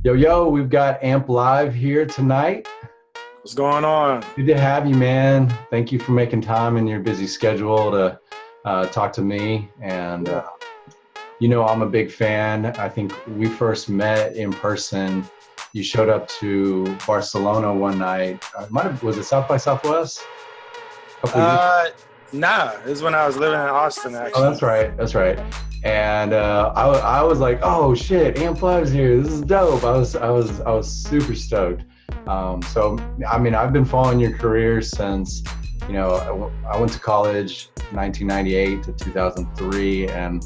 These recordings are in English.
Yo, we've got Amp Live here tonight. What's going on? Good to have you, man. Thank you for making time in your busy schedule to talk to me. And, I'm a big fan. I think we first met in person. You showed up to Barcelona one night. Was it South by Southwest? Nah, this is when I was living in Austin, actually. Oh, that's right. And I was like, oh shit, Amp Live's here. This is dope. I was super stoked. I've been following your career since, I went to college 1998 to 2003 and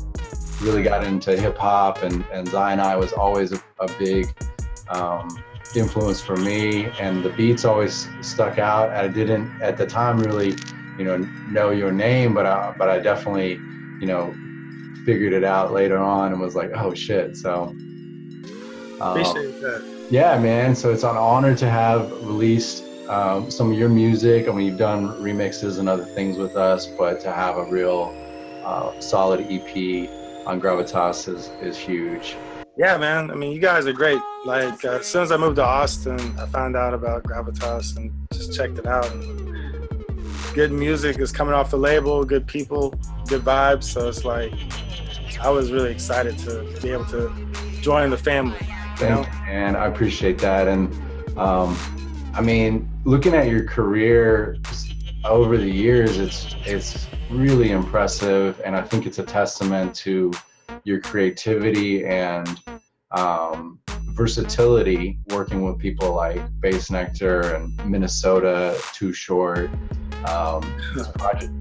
really got into hip hop, and Zion I was always a big influence for me, and the beats always stuck out. I didn't at the time really, know your name, but I definitely, figured it out later on and was like, oh shit. So appreciate that. Yeah, man. So it's an honor to have released some of your music. I mean, you've done remixes and other things with us, but to have a real solid EP on Gravitas is huge. Yeah, man. I mean, you guys are great. Like, as soon as I moved to Austin, I found out about Gravitas and just checked it out. And good music is coming off the label, good people, good vibes. So it's like, I was really excited to be able to join the family. And I appreciate that. And looking at your career over the years, it's really impressive. And I think it's a testament to your creativity and versatility, working with people like Bass Nectar and Minnesota, Too Short. This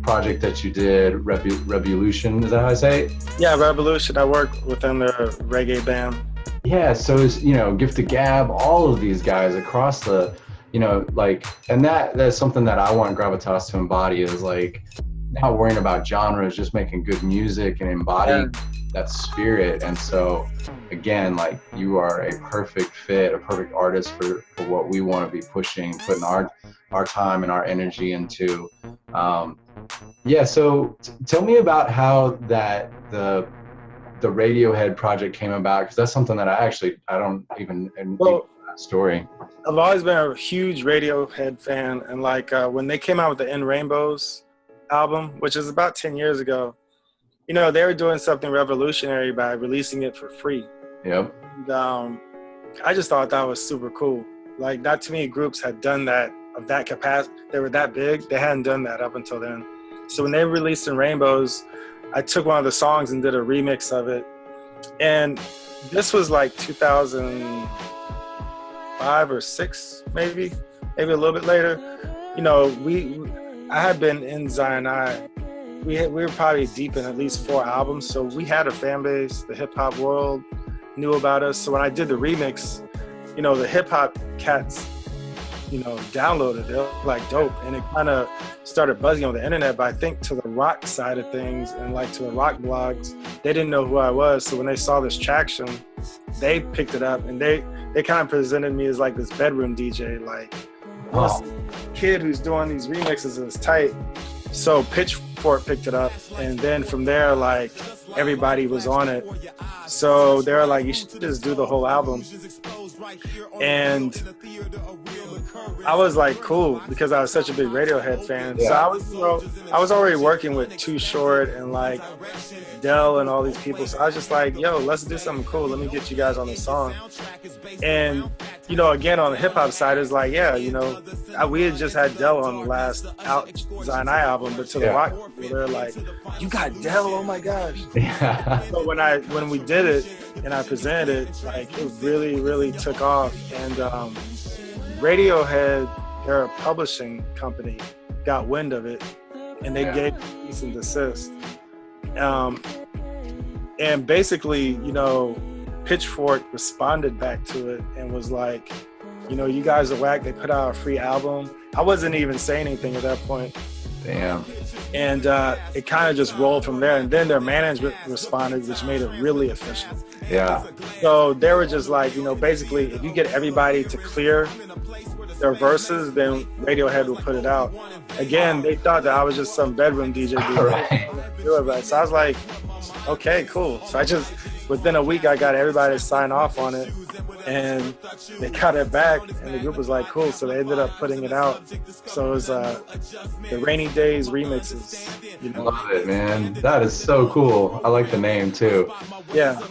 project that you did, Revolution, is that how I say it? Yeah, Revolution. I work within the reggae band. Yeah, so it's, Gifted Gab, all of these guys across the, and that's something that I want Gravitas to embody, is like not worrying about genres, just making good music and embodying that spirit. And so again, like, you are a perfect fit, a perfect artist for what we want to be pushing, putting our time and our energy into. So tell me about how the Radiohead project came about, because that's something that I don't even know that story. I've always been a huge Radiohead fan, and like when they came out with the In Rainbows album, which is about 10 years ago, they were doing something revolutionary by releasing it for free. Yep. And, I just thought that was super cool. Like, not too many groups had done that of that capacity. They were that big. They hadn't done that up until then. So when they released In Rainbows, I took one of the songs and did a remix of it. And this was like 2005 or 6, maybe a little bit later. I had been in Zion I. We were probably deep in at least 4 albums. So we had a fan base. The hip hop world knew about us. So when I did the remix, the hip hop cats, downloaded it, like, dope. And it kind of started buzzing on the internet. But I think to the rock side of things and like to the rock blogs, they didn't know who I was. So when they saw this traction, they picked it up, and they kind of presented me as like this bedroom DJ, like, this kid who's doing these remixes is tight. So Pitchfork picked it up, and then from there, like, everybody was on it. So they were like, you should just do the whole album. And I was like, cool, because I was such a big Radiohead fan. Yeah. So I was already working with Too Short and like Dell and all these people. So I was just like, yo, let's do something cool. Let me get you guys on the song. And, again, on the hip hop side, it's like, we had just had Dell on the last Zion I album, but to the rock people, they're like, you got Dell? Oh my gosh. Yeah. So when we did it and I presented it, like, it really, really took off. And Radiohead, their publishing company, got wind of it, and they gave cease and desist. And basically, Pitchfork responded back to it and was like, you guys are whack. They put out a free album. I wasn't even saying anything at that point. Damn. And it kind of just rolled from there. And then their management responded, which made it really official. Yeah. So they were just like, basically, if you get everybody to clear their verses, then Radiohead will put it out. Again, they thought that I was just some bedroom DJ. Right. So I was like, okay, cool. So I just within a week, I got everybody to sign off on it, and they got it back, and the group was like, cool. So they ended up putting it out. So it was the Rainy Days remixes. You know? Love it, man. That is so cool. I like the name too. Yeah.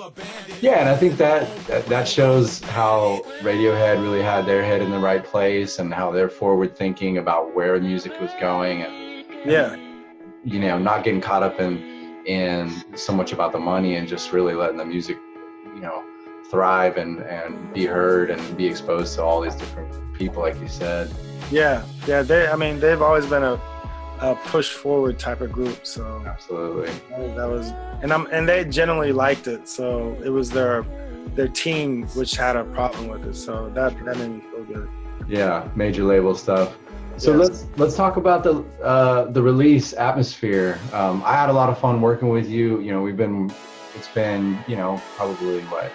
Yeah, and I think that shows how Radiohead really had their head in the right place and how they're forward thinking about where music was going and Yeah. You know, not getting caught up in so much about the money and just really letting the music, you know, thrive and be heard and be exposed to all these different people, like you said. Yeah. They've always been a push forward type of group. So Absolutely. That was, and they generally liked it. So it was their team which had a problem with it. So that made me feel good. Yeah, major label stuff. So Yes. let's talk about the release Atmosphere. I had a lot of fun working with you. You know, it's been you know probably what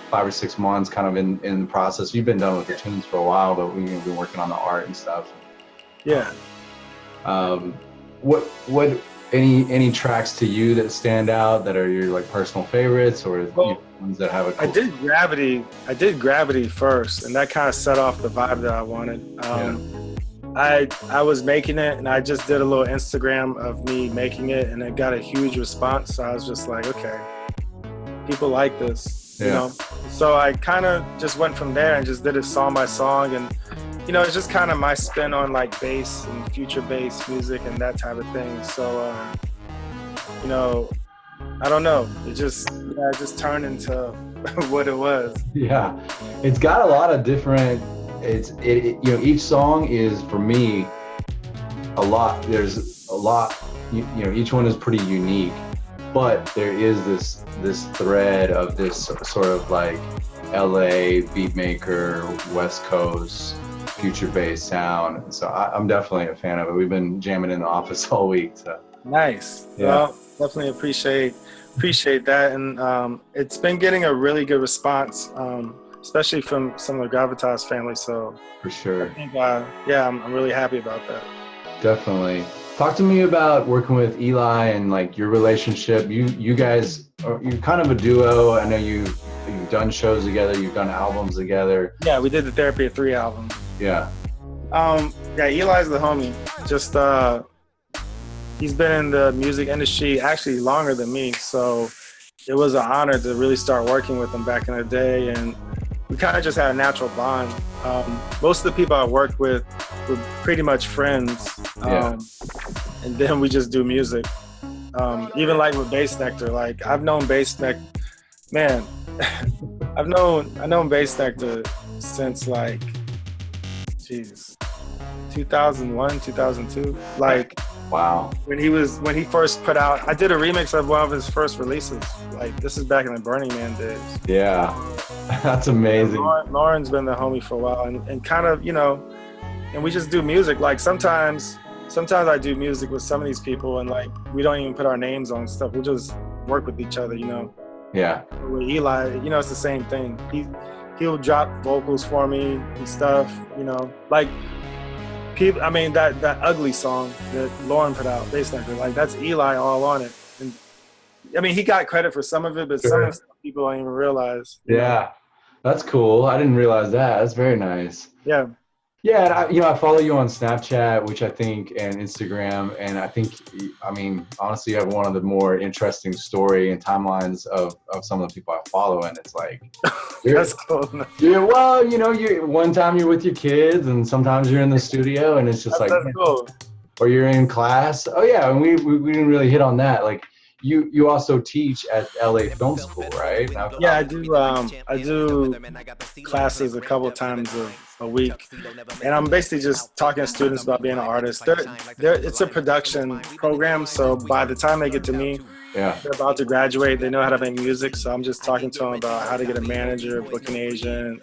5 or 6 months kind of in the process. You've been done with the tunes for a while, but we've been working on the art and stuff. Yeah. What any tracks to you that stand out that are your like personal favorites or you know, ones that have a cool... I did Gravity first, and that kind of set off the vibe that I wanted. I was making it, and I just did a little Instagram of me making it, and it got a huge response. So I was just like, okay, people like this, you know. So I kind of just went from there and just did it song by song, and you know, it's just kind of my spin on like bass and future bass music and that type of thing. So you know, I don't know. It just turned into what it was. Yeah, it's got a lot of different. You know, each song is for me a lot. There's a lot. You know, each one is pretty unique, but there is this thread of this sort of like LA beat maker, West Coast future bass sound. So I'm definitely a fan of it. We've been jamming in the office all week. So. Nice. Yeah. Well, definitely appreciate that, and it's been getting a really good response, especially from some of the Gravitas family. So for sure. I think, I'm really happy about that. Definitely. Talk to me about working with Eli and like your relationship. You guys you're kind of a duo. I know you've done shows together. You've done albums together. Yeah, we did the Therapy of Three album. Yeah. Eli's the homie. Just he's been in the music industry actually longer than me, so it was an honor to really start working with him back in the day, and we kind of just had a natural bond. Most of the people I worked with were pretty much friends, and then we just do music. Even like with Bass Nectar, like I've known Bass Nectar, man, I've known Bass Nectar since like, 2001, 2002. Like, wow. When he first put out, I did a remix of one of his first releases. Like, this is back in the Burning Man days. Yeah, that's amazing. Lauren's been the homie for a while, and kind of, you know, and we just do music. Like sometimes I do music with some of these people, and like we don't even put our names on stuff. We'll just work with each other, you know. Yeah. With Eli, you know, it's the same thing. He'll drop vocals for me and stuff, you know. Like people, I mean that ugly song that Lauren put out, Bass Nectar, like that's Eli all on it. And I mean, he got credit for some of it, but some of the stuff people don't even realize. Yeah, that's cool. I didn't realize that. That's very nice. Yeah. Yeah, and I follow you on Snapchat, which I think, and Instagram, and I think, I mean, honestly, you have one of the more interesting story and timelines of some of the people I follow, and it's like, that's cool. Yeah, well, you know, one time you're with your kids, and sometimes you're in the studio, and it's just that's cool. Or you're in class. Oh yeah, and we didn't really hit on that. Like, you also teach at LA Film School, right? Yeah, I do classes a couple times a week, and I'm basically just talking to students about being an artist. It's a production program, so by the time they get to me, they're about to graduate. They know how to make music, so I'm just talking to them about how to get a manager, book an agent,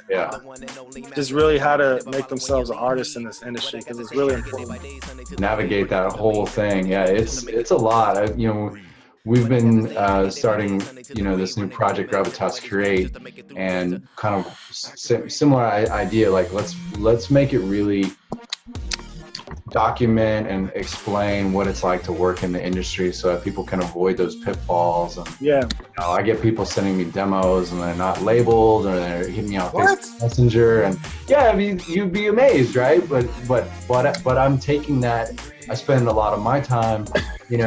just really how to make themselves an artist in this industry, because it's really important. Navigate that whole thing. Yeah, it's a lot. You know, we've been starting, you know, this new project Gravitas Create, and kind of similar idea. Like let's make it really document and explain what it's like to work in the industry so that people can avoid those pitfalls. And I get people sending me demos and they're not labeled, or they're hitting me on Facebook Messenger, and I mean, you'd be amazed, right? But I'm taking that. I spend a lot of my time, talking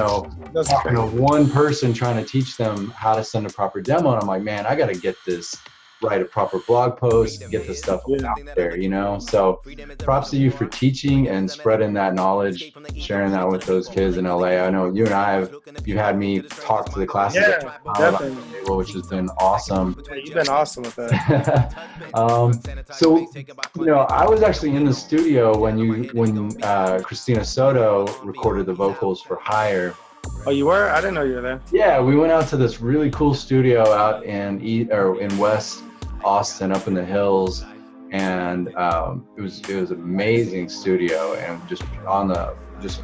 to one person trying to teach them how to send a proper demo, and I'm like, man, I got to get this. Write a proper blog post, get this stuff out there, So props to you for teaching and spreading that knowledge, sharing that with those kids in LA. I know you and I you've had me talk to the classes definitely. which has been awesome. Yeah, you've been awesome with that. So, I was actually in the studio when Christina Soto recorded the vocals for Higher. Oh, you were? I didn't know you were there. Yeah, we went out to this really cool studio out in West Austin, up in the hills, and it was amazing studio, and just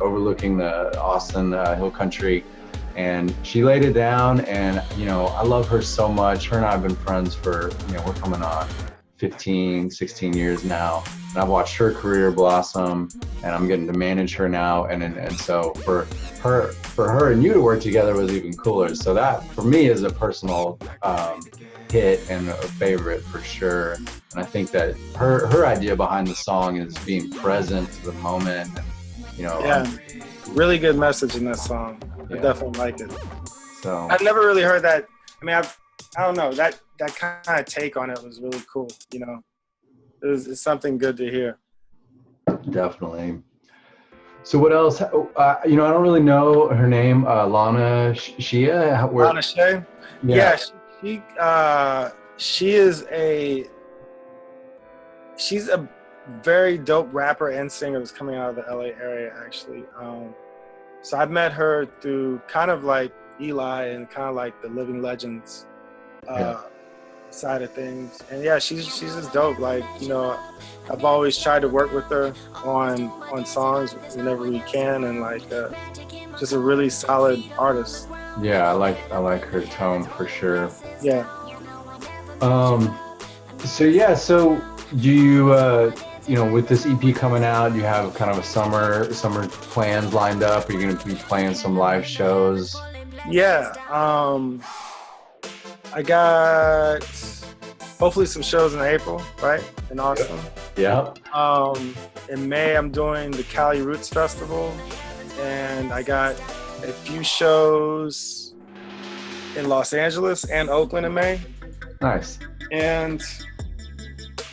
overlooking the Austin Hill Country. And she laid it down, and I love her so much. Her and I have been friends for we're coming on 15, 16 years now, and I've watched her career blossom, and I'm getting to manage her now, and so for her and you to work together was even cooler. So that for me is a personal hit and a favorite for sure. And I think that her idea behind the song is being present to the moment, and, really good message in that song. I definitely like it. So I've never really heard that. I mean, I don't know, that kind of take on it was really cool. It's something good to hear. Definitely. So what else? I don't really know her name. Lana Shia. Lana Shea. Yeah, she's a very dope rapper and singer that's coming out of the LA area, actually. So I met her through kind of like Eli and kind of like the Living Legends side of things. And she's just dope. Like, I've always tried to work with her on songs whenever we can, and like just a really solid artist. Yeah, I like her tone for sure. Yeah. So do you with this EP coming out, you have kind of a summer plans lined up? Are you going to be playing some live shows? Yeah. I got hopefully some shows in April, right? In Austin. Yeah. In May, I'm doing the Cali Roots Festival, and I got a few shows in Los Angeles and Oakland in May. Nice. And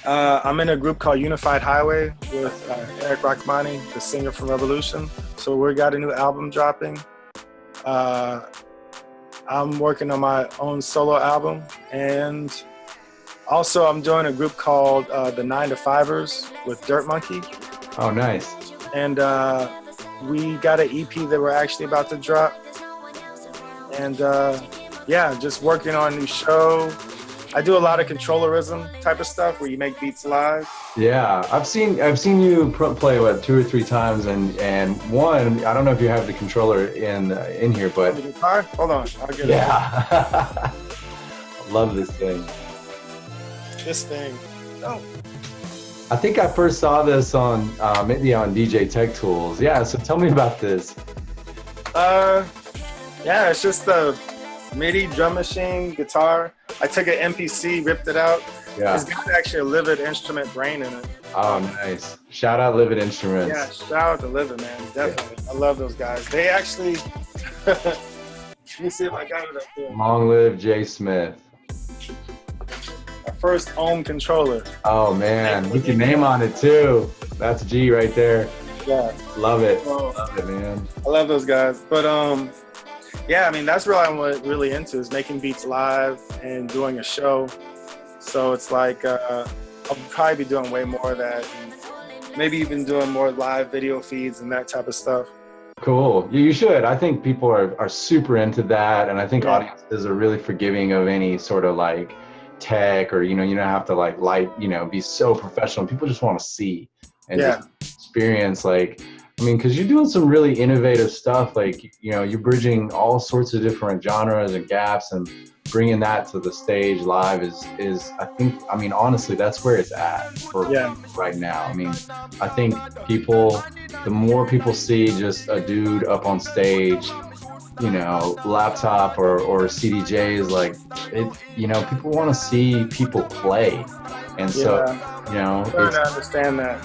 I'm in a group called Unified Highway with Eric Rachmani, the singer from Revolution. So we got a new album dropping. I'm working on my own solo album, and also I'm joining a group called the 9 to 5ers with Dirt Monkey. Oh, nice. And we got an EP that we're actually about to drop. And just working on a new show. I do a lot of controllerism type of stuff where you make beats live. Yeah, I've seen you play 2 or 3 times, and one, I don't know if you have the controller in here, but the guitar? Hold on, I'll get it. Yeah. I love this thing. This thing. Oh. I think I first saw this on maybe on DJ Tech Tools. Yeah, so tell me about this. It's just a MIDI drum machine guitar. I took an MPC, ripped it out. Yeah. It's got actually a Livid Instrument brain in it. Oh, nice. Shout out Livid Instruments. Yeah, shout out to Livid, man. Definitely. Yeah. I love those guys. They actually, let me see if I got it up there. Long live Jay Smith. Our first ohm controller. Oh, man. With your name on it, too. That's G right there. Yeah. Love it. Love it, man. I love those guys. But, that's what I'm really into, is making beats live and doing a show. So it's like I'll probably be doing way more of that, and maybe even doing more live video feeds and that type of stuff. Cool. You should. I think people are super into that, and I think audiences are really forgiving of any sort of like tech, or you don't have to be so professional. People just want to see and just experience, because you're doing some really innovative stuff. You're bridging all sorts of different genres and gaps, and bringing that to the stage live is I think, I mean, honestly, that's where it's at for right now. I mean, I think the more people see just a dude up on stage, you know, laptop or CDJs, like it, you know, people want to see people play. And so, you know, I'm trying to understand that.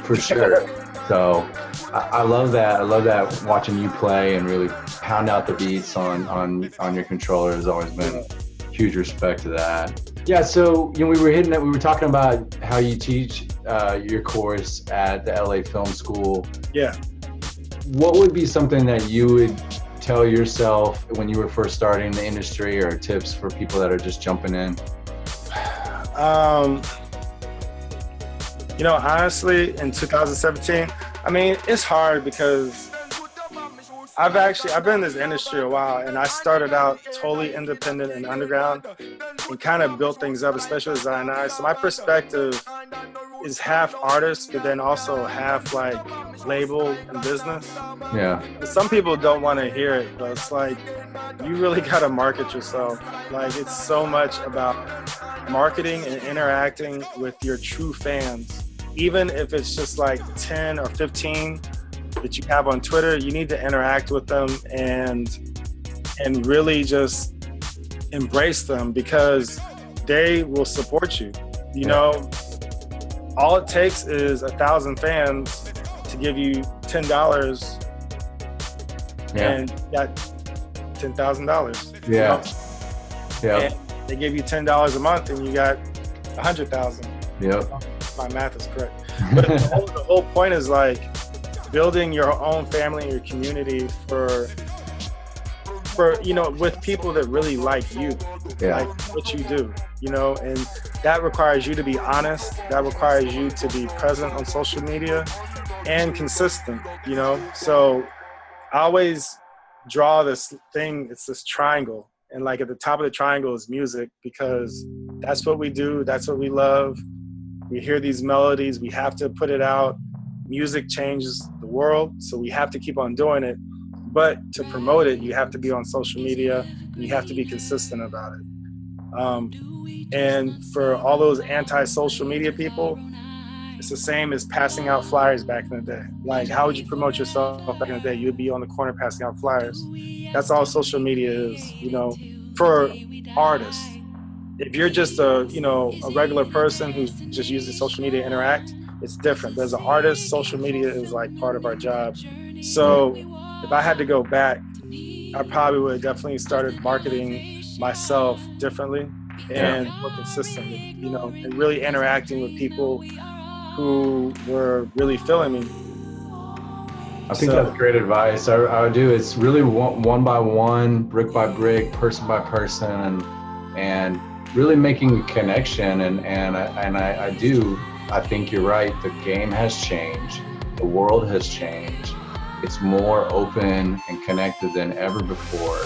For sure. So I love that. I love that, watching you play and really pound out the beats on your controller has always been huge respect to that. Yeah. So, you know, we were talking about how you teach your course at the LA Film School. Yeah. What would be something that you would tell yourself when you were first starting the industry, or tips for people that are just jumping in? You know, honestly, in 2017, I mean, it's hard because I've been in this industry a while, and I started out totally independent and underground and kind of built things up, especially with Zion I. So my perspective is half artist, but then also half like label and business. Yeah. Some people don't want to hear it, but it's like, you really got to market yourself. Like, it's so much about marketing and interacting with your true fans. Even if it's just like 10 or 15 that you have on Twitter, you need to interact with them and really just embrace them, because they will support you. You know, all it takes is 1,000 fans to give you $10 and you got $10,000. Yeah. Yeah. And they give you $10 a month and you got 100,000. Yep. My math is correct. But the whole point is like building your own family and your community for you know, with people that really like you, like what you do, you know, and that requires you to be honest. That requires you to be present on social media and consistent, you know. So I always draw this thing, it's this triangle, and like at the top of the triangle is music, because that's what we do, that's what we love. We hear these melodies, we have to put it out. Music changes the world, so we have to keep on doing it. But to promote it, you have to be on social media, and you have to be consistent about it. And for all those anti-social media people, it's the same as passing out flyers back in the day. Like, how would you promote yourself back in the day? You'd be on the corner passing out flyers. That's all social media is, you know, for artists. If you're just a regular person who's just using social media to interact, it's different. But as an artist, social media is like part of our job. So if I had to go back, I probably would have definitely started marketing myself differently and more consistently, you know, and really interacting with people who were really feeling me. I think that's great advice. I would do, it's really one by one, brick by brick, person by person, and really making a connection. And I think you're right. The game has changed. The world has changed. It's more open and connected than ever before.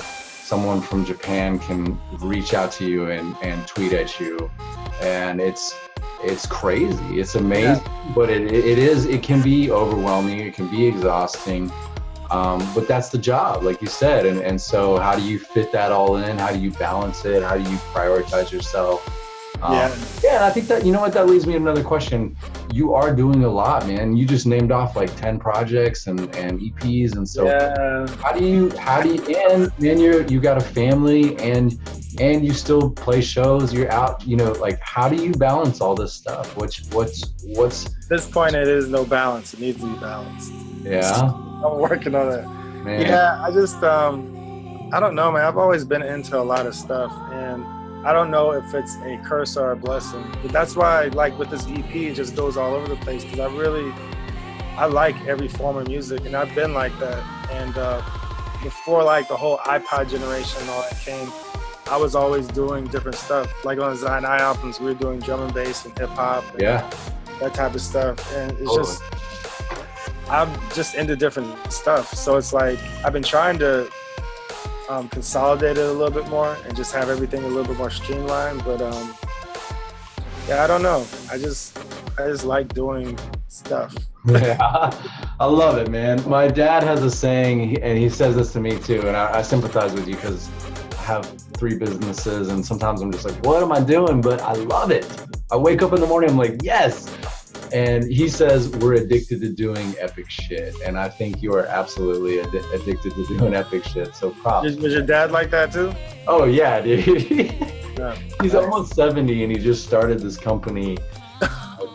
Someone from Japan can reach out to you and tweet at you, and it's crazy. It's amazing, but it can be overwhelming. It can be exhausting, but that's the job, like you said. And so how do you fit that all in? How do you balance it? How do you prioritize yourself? I think that, you know what, that leads me to another question. You are doing a lot, man. You just named off like 10 projects and EPs, and so how do you and man, you got a family and you still play shows, you're out, you know, like, how do you balance all this stuff? What's at this point, it is no balance. It needs to be balanced. I'm working on it, man. I just I don't know, man. I've always been into a lot of stuff, and I don't know if it's a curse or a blessing, but that's why, like, with this EP, it just goes all over the place, because I like every form of music, and I've been like that. And before, like, the whole iPod generation and all that came, I was always doing different stuff. Like on the Zion I albums, we were doing drum and bass and hip hop, that type of stuff. And it's just, I'm just into different stuff. So it's like, I've been trying to consolidate it a little bit more and just have everything a little bit more streamlined. But I don't know. I just like doing stuff. I love it, man. My dad has a saying, and he says this to me too, and I sympathize with you because I have 3 businesses, and sometimes I'm just like, what am I doing? But I love it. I wake up in the morning, I'm like, yes. And he says we're addicted to doing epic shit, and I think you are absolutely addicted to doing epic shit. So props. Was your dad like that too? Oh yeah, dude. Yeah. He's almost 70, and he just started this company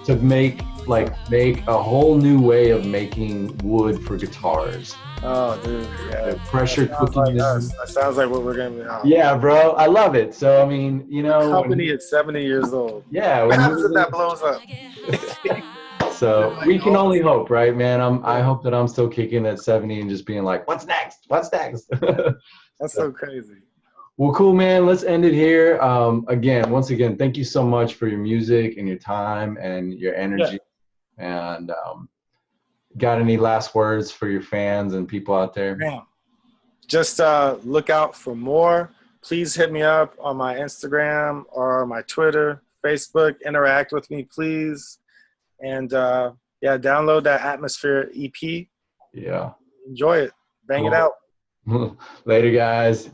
to make a whole new way of making wood for guitars. Oh, dude, yeah. Pressure cooking. That sounds like what we're gonna be. Oh. Yeah, bro, I love it. So I mean, you know, Company at 70 years old. Yeah, What happens if that blows up? So we can only hope, right, man? I hope that I'm still kicking at 70 and just being like, what's next? What's next? That's so crazy. Well, cool, man. Let's end it here. Once again, thank you so much for your music and your time and your energy. Yeah. And got any last words for your fans and people out there? Yeah. Just look out for more. Please hit me up on my Instagram or my Twitter, Facebook. Interact with me, please. And download that Atmosphere EP. Yeah. Enjoy it. Bang it out. Later, guys.